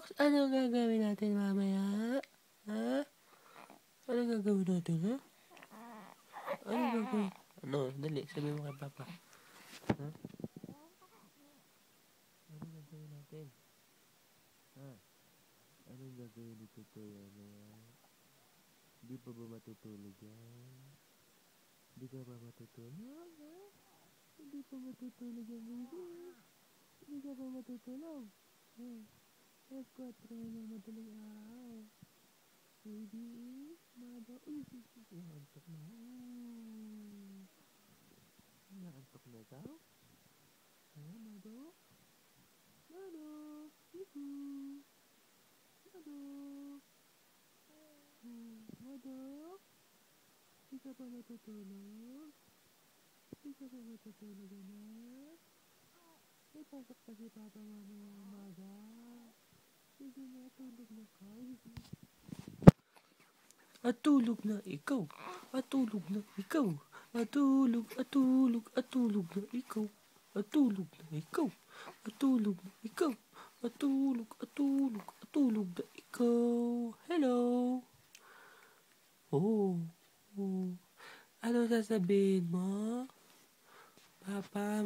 Max, ano gagawin natin mamaya? Ha? Ano gagawin natin, ha? Ano gagawin? Ano? Dali, sabihin mo kay Papa. Ha? Ano gagawin natin? Ha? Anong gagawin ni Tutoy? Di pa ba matutulog yan? Di ka ba matutulog, ha? Hindi pa matutulog yan, baby. Hindi ka pa matutulog. Ha? Alas 4 na madaling araw. Baby, mado. Naantok na. Naantok na ikaw? Ha, Mado? Mado? Yuhu! Mado? Mado? Di ka pa matutulog? Di ka pa matutulog, anak? May pasok pa si Papa mamaya umaga. Sige na, tulog na ka. Atulog na ikaw. Atulog na ikaw. Atulog na ikaw. Atulog na ikaw. Atulog na ikaw. Atulog na ikaw. Hello. Oh. Ano sasabihin mo? Papa,